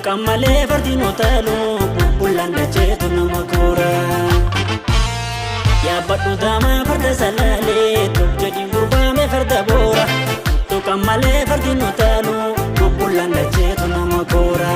Tuttuqammalee fardino talu bulan dacheetu nama koora. Yaabbadhu dama farda salaalee jedhi gurbaame farda boora. Tuttuqammalee fardino talu bulan dacheetu nama koora.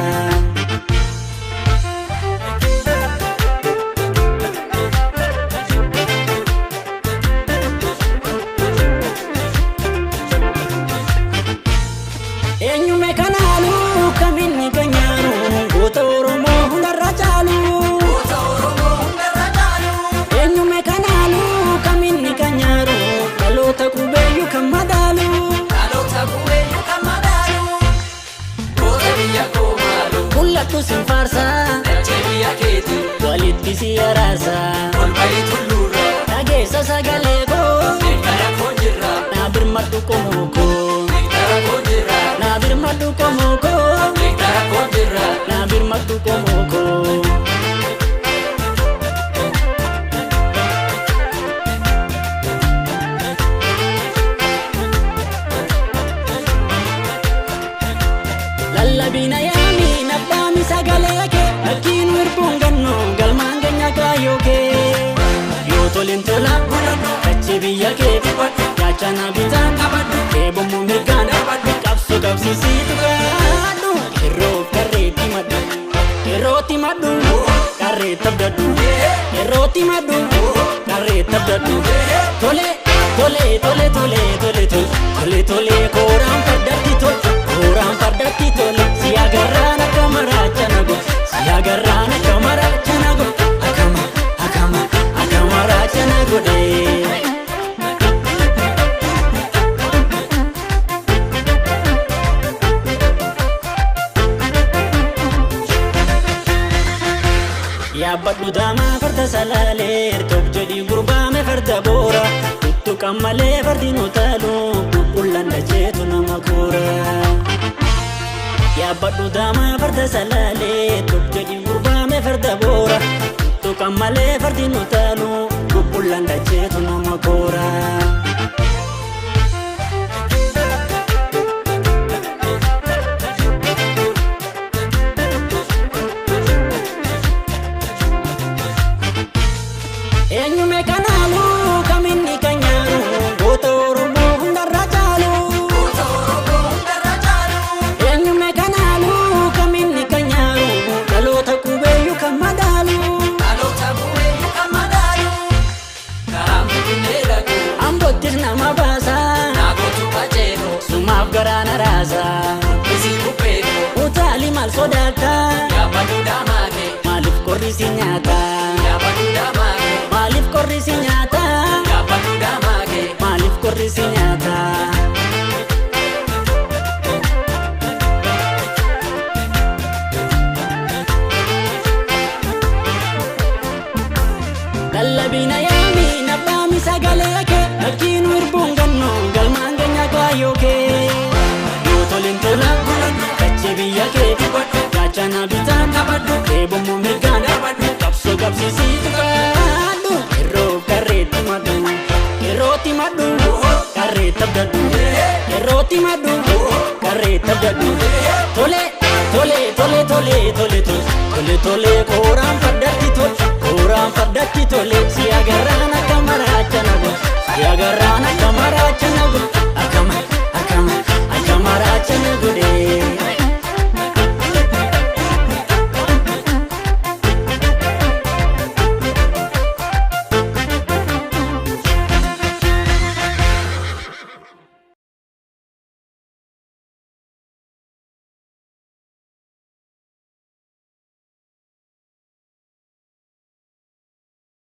Sin farsa, Cheviya keti, walitti si arasa. olbayi tullura, Dhageessa sagalee koo, nektara konjira, naa birmadhu qomoo koo. nektara konjira, Naa birmadhu qomoo koo, nektara konjira, naa birmadhu qomoo koo. Lallabina yaami nabbaami sagalee kee akkiin wirbuun gannu galmaan keenya kaayyoo kee. Yoo tolin tola dachee biyya kee yaachana bitaan qabadhu eebommoo mirgaan qabsoo qabsiisiitu gaadhu. Yeroof qarreetti maddu yerootti maddu qarreetti abdadhu yerootti maddu qarreetti abdadhu. Tole tole tole tole tole tole tole kooraan fardatti tole. Kooraan fardatti tole si agarraan akka maraachana go si agarraan akka maraachana go akka maraachana godhe. Yaabbadhu dama farda salaalee jedhi gurbaame farda boora. Tuttuqammalee fardino talu bulan dacheetu nama koora. Yaabbadhu dama farda salaalee jedhi gurbaame farda boora. Tuttuqammalee fardino talu bulan dacheetu nama koora. Eenyume kanaalu kaminni kanyaaru goota Oromoo hundarra caalu. goota Oromoo hundarra caalu, Eenyume kanaalu kaminni kanyaaru dhaloota qubeeyyu kan madaalu. dhaloota bu'eeyyu kan madaalu, karaan Finfinnee dhaqu, Ambottis nama baasa naagootu qaceeloo, sumaaf garaana raasa. isii bupheedoo, Utaalii maal sodaata yaabbadhu daamaake, maaliif qorri si nyaata. yaabbadhu daamaake, Maaliif qorri si nyaata yaabbadhu daamaake, maaliif qorri si nyaata. Lallabina yaami nabbaami sagalee kee akkiin wirbuun gannu galmaan keenya kaayyoo kee. Yoo tolin tola dachee biyya kee yaachana bitaan qabadhu eebommoo mirgaan qabsoo qabsiisiitu gaadhu. Yeroof qarreetti maddu yerootti maddu qarreetti abdadhu yerootti maddu qarreetti abdadhu. Tole tole tole tole tole tole tole tole